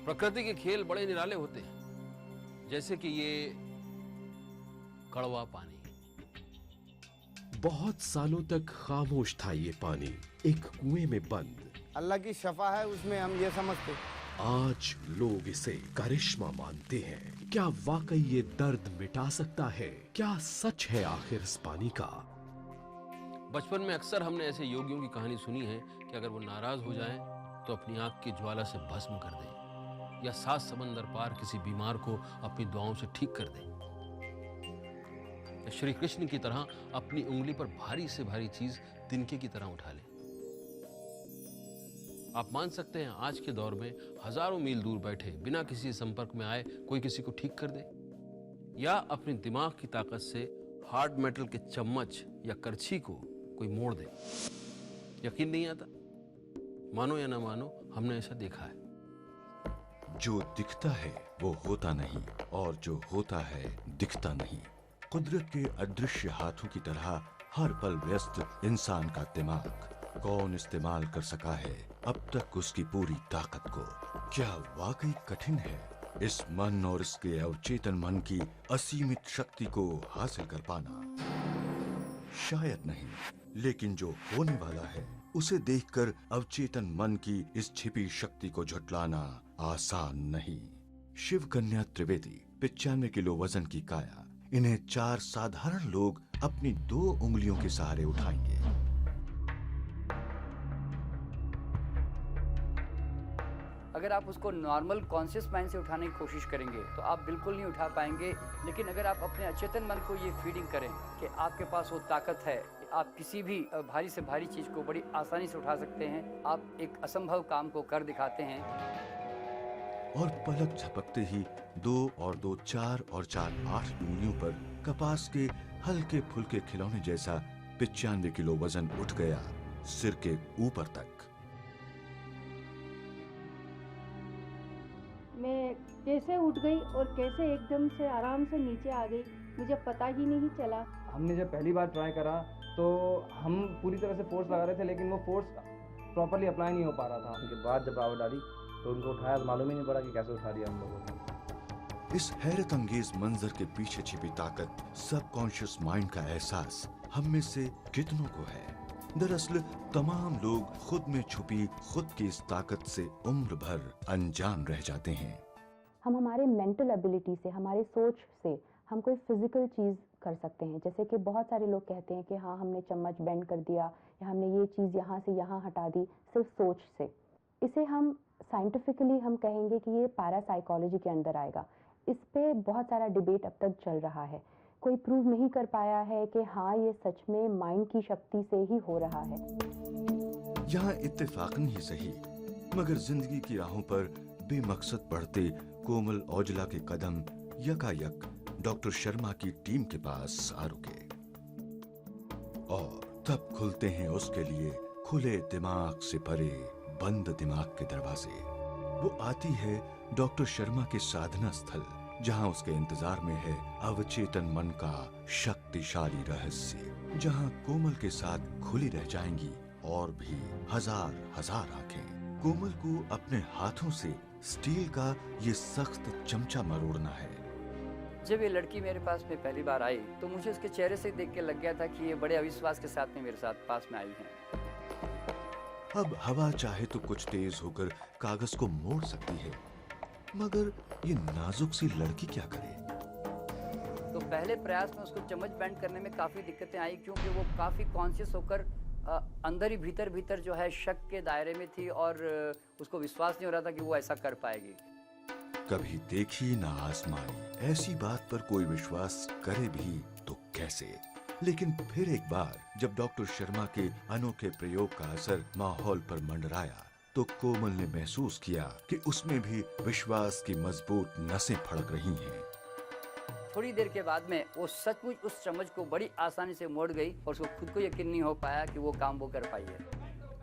प्रकृति के खेल बड़े निराले होते हैं, जैसे कि ये कड़वा पानी। बहुत सालों तक खामोश था ये पानी, एक कुएं में बंद। अल्लाह की शफा है उसमें, हम ये समझते। आज लोग इसे करिश्मा मानते हैं। क्या वाकई ये दर्द मिटा सकता है? क्या सच है आखिर इस पानी का? बचपन में अक्सर हमने ऐसे योगियों की कहानी सुनी है कि अगर वो नाराज हो जाएं तो अपनी आंख की ज्वाला से भस्म कर दें, या 7 समंदर पार किसी बीमार को अपनी दुआओं से ठीक कर दें, या श्री कृष्ण की तरह अपनी उंगली पर भारी से भारी चीज तिनके की तरह उठा लें। आप मान सकते हैं आज के दौर में हजारों मील दूर बैठे बिना किसी संपर्क में आए कोई किसी को ठीक कर दे, या अपने दिमाग की ताकत से हार्ड मेटल के चम्मच या करछी को कोई मोड़ दे। यकीन नहीं आता? मानो या ना मानो, हमने ऐसा देखा है। जो दिखता है वो होता नहीं, और जो होता है दिखता नहीं। कुदरत के अदृश्य हाथों की तरह हर पल व्यस्त इंसान का दिमाग कौन इस्तेमाल कर सका है अब तक उसकी पूरी ताकत को? क्या वाकई कठिन है इस मन और इसके अवचेतन मन की असीमित शक्ति को हासिल कर पाना? शायद नहीं, लेकिन जो होने वाला है उसे देखकर अवचेतन मन की इस छिपी शक्ति को झुटलाना आसान नहीं। शिव कन्या त्रिवेदी 95 किलो वजन की काया, इन्हें 4 साधारण लोग अपनी 2 उंगलियों के सहारे उठाएंगे। अगर आप उसको नॉर्मल कॉन्शियस माइंड से उठाने की कोशिश करेंगे तो आप बिल्कुल नहीं उठा पाएंगे। लेकिन अगर आप अपने अचेतन मन को ये फीडिंग करें कि आपके पास वो ताकत है, आप किसी भी भारी से भारी चीज़ को बड़ी आसानी से उठा सकते हैं, आप एक असंभव काम को कर दिखाते हैं। और पलक झपकते ही 2 और 2 4 और 4 8 उंगलियों पर कपास के हल्के फुल्के खिलौने जैसा 95 किलो वजन उठ गया सिर के ऊपर तक। मैं कैसे उठ गई और कैसे एकदम से आराम से नीचे आ गई, मुझे पता ही नहीं चला। हमने जब पहली बार ट्राई करा तो हम पूरी तरह से फोर्स लगा रहे थे, लेकिन वो फोर्स प्रॉपर्ली अप्लाई नहीं हो पा रहा था। उनके बाद जब आवाज डाली तो उनको उठाया तो मालूम ही नहीं पड़ा कि कैसे उठा दिया हम लोगों ने। इस हैरत अंगेज मंजर के पीछे छिपी ताकत, सबकॉन्शियस माइंड का एहसास हम में से कितनों को है? दरअसल तमाम लोग खुद में छुपी खुद की इस ताकत से उम्र भर अनजान रह जाते हैं। हम हमारे मेंटल एबिलिटी से, हमारे सोच से हम कोई फिजिकल चीज़ कर सकते हैं। जैसे कि बहुत सारे लोग कहते हैं कि हाँ हमने चम्मच बेंड कर दिया या हमने ये चीज़ यहाँ से यहाँ हटा दी सिर्फ सोच से। इसे हम साइंटिफिकली हम कहेंगे कि ये पैरासाइकोलॉजी के अंदर आएगा। इस पे बहुत सारा डिबेट अब तक चल रहा है। कोई प्रूव नहीं कर पाया है कि हाँ ये सच में माइंड की शक्ति से ही हो रहा है। यहाँ इत्तेफाकन ही सही, मगर जिंदगी की राहों पर बेमकसद बढ़ते कोमल औजला के कदम यकायक डॉक्टर शर्मा की टीम के पास आ रुके, और तब खुलते हैं उसके लिए खुले दिमाग से परे बंद दिमाग के दरवाजे। वो आती है डॉक्टर शर्मा के साधना स्थल, जहां उसके इंतजार में है अवचेतन मन का शक्तिशाली रहस्य, जहां कोमल के साथ खुली रह जाएंगी और भी हजार हजार आंखें। कोमल को अपने हाथों से स्टील का ये सख्त चमचा मरोड़ना है। जब ये लड़की मेरे पास में पहली बार आई तो मुझे उसके चेहरे से देख के लग गया था कि ये बड़े अविश्वास के साथ में मेरे साथ पास में आई है। अब हवा चाहे तो कुछ तेज होकर कागज को मोड़ सकती है, मगर ये नाजुक सी लड़की क्या करे? तो पहले प्रयास में उसको चम्मच बैंड करने में काफ़ी दिक्कतें आई, क्योंकि वो काफ़ी कॉन्शियस होकर अंदर ही भीतर जो है शक के दायरे में थी और उसको विश्वास नहीं हो रहा था कि वो ऐसा कर पाएगी। कभी देखी ना आजमाई, ऐसी बात पर कोई विश्वास करे भी तो कैसे? लेकिन फिर एक बार जब डॉक्टर शर्मा के अनोखे प्रयोग का असर माहौल पर मंडराया तो कोमल ने महसूस किया कि उसमें भी विश्वास की मजबूत नसें फड़क रही हैं। थोड़ी देर के बाद में वो सचमुच उस चम्मच को बड़ी आसानी से मोड़ गई और उसको खुद को यकीन नहीं हो पाया कि वो काम वो कर पाई है।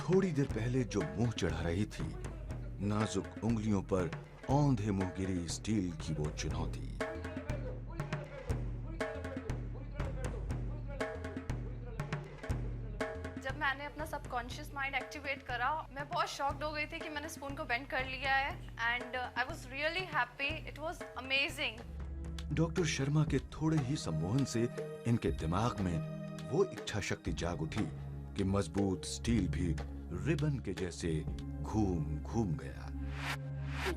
थोड़ी देर पहले जो मुंह चढ़ा रही थी, नाजुक उंगलियों पर औंधे मुंह गिरी स्टील की वो चुनौती। जब मैंने अपना सबकॉन्शियस माइंड एक्टिवेट करा, मैं बहुत शॉक्ड हो गई थी कि मैंने स्पून को बेंड कर लिया है and I was really happy, it was amazing. Doctor Sharma के थोड़े ही सम्मोहन से इनके दिमाग में वो इच्छा शक्ति जाग उठी कि मजबूत स्टील भी रिबन के जैसे घूम घूम गया।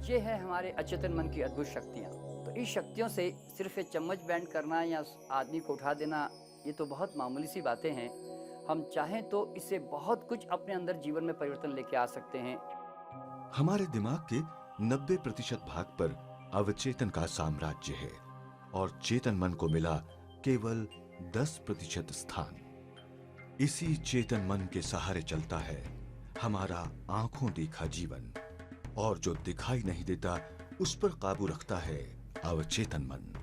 ये है हमारे अचेतन मन की अद्भुत शक्तियाँ। तो इस शक्तियों से सिर्फ एक चम्मच बैंड करना या आदमी को उठा देना, ये तो बहुत मामूली सी बातें हैं। हम चाहें तो इससे बहुत कुछ अपने अंदर जीवन में परिवर्तन लेके आ सकते हैं। हमारे दिमाग के 90% भाग पर अवचेतन का साम्राज्य है और चेतन मन को मिला केवल 10% स्थान। इसी चेतन मन के सहारे चलता है हमारा आंखों देखा जीवन, और जो दिखाई नहीं देता उस पर काबू रखता है अवचेतन मन।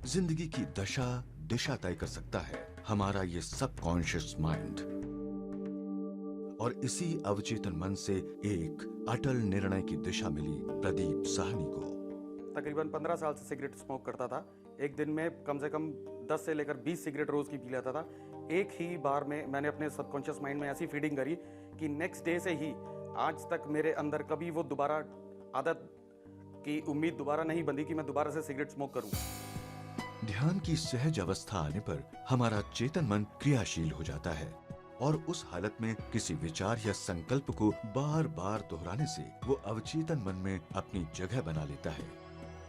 जिंदगी की दशा दिशा तय कर सकता है हमारा ये सबकॉन्शियस माइंड, और इसी अवचेतन मन से एक अटल निर्णय की दिशा मिली प्रदीप साहनी को। तकरीबन 15 साल से सिगरेट स्मोक करता था। एक दिन में कम से कम 10 से लेकर 20 सिगरेट रोज की पी लेता था। एक ही बार में मैंने अपने सबकॉन्शियस माइंड में ऐसी फीडिंग करी कि नेक्स्ट डे से ही आज तक मेरे अंदर कभी वो दोबारा आदत की उम्मीद दोबारा नहीं बंधी कि मैं दोबारा से सिगरेट स्मोक करूं। ध्यान की सहज अवस्था आने पर हमारा चेतन मन क्रियाशील हो जाता है, और उस हालत में किसी विचार या संकल्प को बार बार दोहराने से वो अवचेतन मन में अपनी जगह बना लेता है,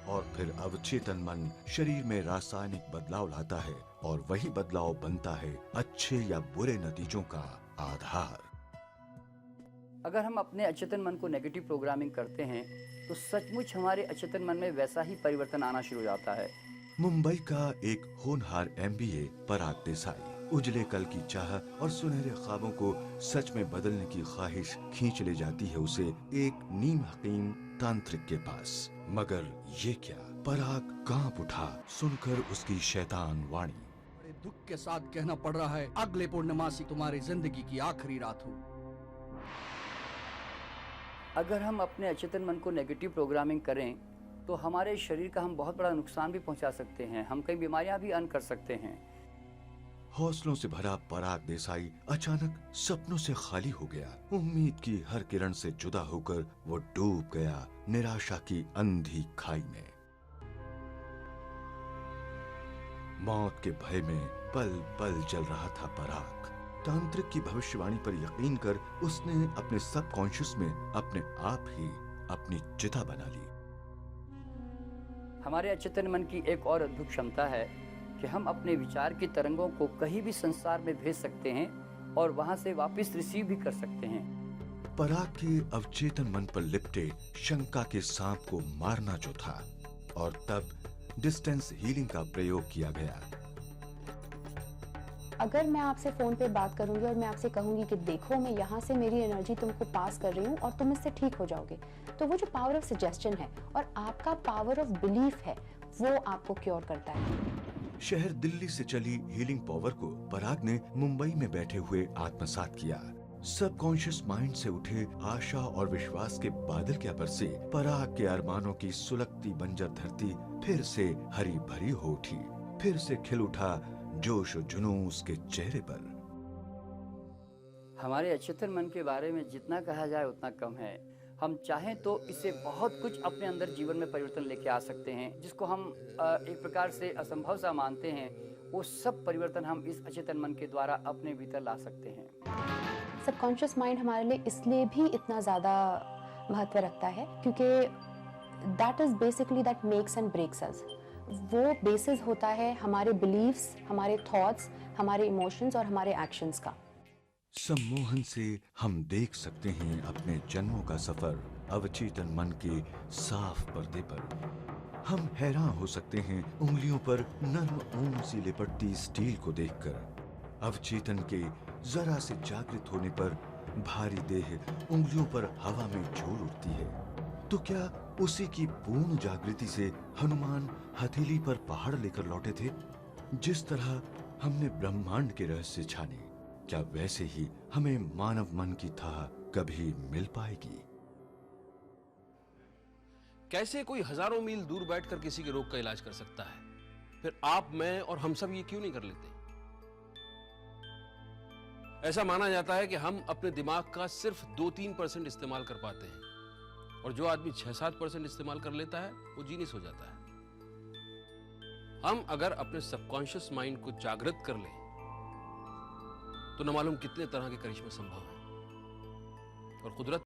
और फिर अवचेतन मन शरीर में रासायनिक बदलाव लाता है, और वही बदलाव बनता है अच्छे या बुरे नतीजों का आधार। अगर हम अपने अचेतन मन को नेगेटिव प्रोग्रामिंग करते हैं तो सचमुच हमारे अचेतन मन में वैसा ही परिवर्तन आना शुरू हो जाता है। मुंबई का एक होनहार MBA पराग देसाई उजले कल की चाह और सुनहरे ख्वाबों को सच में बदलने की ख्वाहिश खींच ले जाती है उसे एक नीम हकीम तांत्रिक के पास। मगर ये क्या, पराग कांप उठा सुनकर उसकी शैतान वाणी। बड़े दुख के साथ कहना पड़ रहा है, अगले पूर्णमासी तुम्हारी जिंदगी की आखिरी रात हो। अगर हम अपने अचेतन मन को नेगेटिव प्रोग्रामिंग करें तो हमारे शरीर का हम बहुत बड़ा नुकसान भी पहुंचा सकते हैं, हम कई बीमारियां भी अन कर सकते हैं। हौसलों से भरा पराग देसाई अचानक सपनों से खाली हो गया। उम्मीद की हर किरण से जुदा होकर वो डूब गया निराशा की अंधी खाई में। मौत के भय में पल पल जल रहा था पराग। तांत्रिक की भविष्यवाणी पर यकीन कर उसने अपने सबकॉन्शियस में अपने आप ही अपनी चिता बना ली। हमारे अचेतन मन की एक और अद्भुत क्षमता है कि हम अपने विचार की तरंगों को कहीं भी संसार में भेज सकते हैं और वहां से वापस रिसीव भी कर सकते हैं। पराग के अवचेतन मन पर लिपटे शंका के सांप को मारना जो था, और तब डिस्टेंस हीलिंग का प्रयोग किया गया। अगर मैं आपसे फोन पे बात करूंगी और मैं आपसे कहूंगी कि देखो मैं यहाँ से मेरी एनर्जी तुमको पास कर रही हूँ और तुम इससे ठीक हो जाओगे, तो वो जो पावर ऑफ सजेस्शन है और आपका पावर ऑफ बिलीफ है वो आपको क्योर करता है। शहर दिल्ली से चली हीलिंग पावर को पराग ने मुंबई में बैठे हुए आत्मसात किया। सबकॉन्शियस माइंड से उठे आशा और विश्वास के बादल के बरसे पराग के अरमानों की सुलगती बंजर धरती फिर से हरी भरी हो उठी। फिर से खिल उठा जोश और जुनून उसके चेहरे पर। हमारे अचेतन मन के बारे में जितना कहा जाए उतना कम है। हम चाहें तो इससे बहुत कुछ अपने अंदर जीवन में परिवर्तन लेके आ सकते हैं, जिसको हम एक प्रकार से असंभव सा मानते हैं, वो सब परिवर्तन हम इस अचेतन मन के द्वारा अपने भीतर ला सकते हैं। सबकॉन्शियस माइंड हमारे लिए इसलिए भी इतना ज़्यादा महत्व रखता है क्योंकि that is basically that makes and breaks us. वो बेसिस होता है हमारे बिलीव्स, हमारे थॉट्स, हमारे इमोशंस और हमारे एक्शंस का। सम्मोहन से हम देख सकते हैं अपने जन्मों का सफर अवचेतन मन के साफ पर्दे पर। हम हैरान हो सकते हैं उंगलियों पर नर्म ऊन सी लिपटती स्टील को देखकर। अवचेतन के जरा से जागृत होने पर भारी देह उंगलियों पर हवा में झूल उठती है। तो क्या उसी की पूर्ण जागृति से हनुमान हथेली पर पहाड़ लेकर लौटे थे? जिस तरह हमने ब्रह्मांड के रहस्य छाने, क्या वैसे ही हमें मानव मन की था कभी मिल पाएगी? कैसे कोई हजारों मील दूर बैठकर किसी के रोग का इलाज कर सकता है? फिर आप, मैं और हम सब ये क्यों नहीं कर लेते? ऐसा माना जाता है कि हम अपने दिमाग का सिर्फ 2-3% इस्तेमाल कर पाते हैं और जो आदमी 6-7% इस्तेमाल कर लेता है वो जीनियस हो जाता है। हम अगर अपने सबकॉन्शियस माइंड को जागृत कर लें तो न मालूम कितने तरह के करिश्मे संभव हैं और कुदरत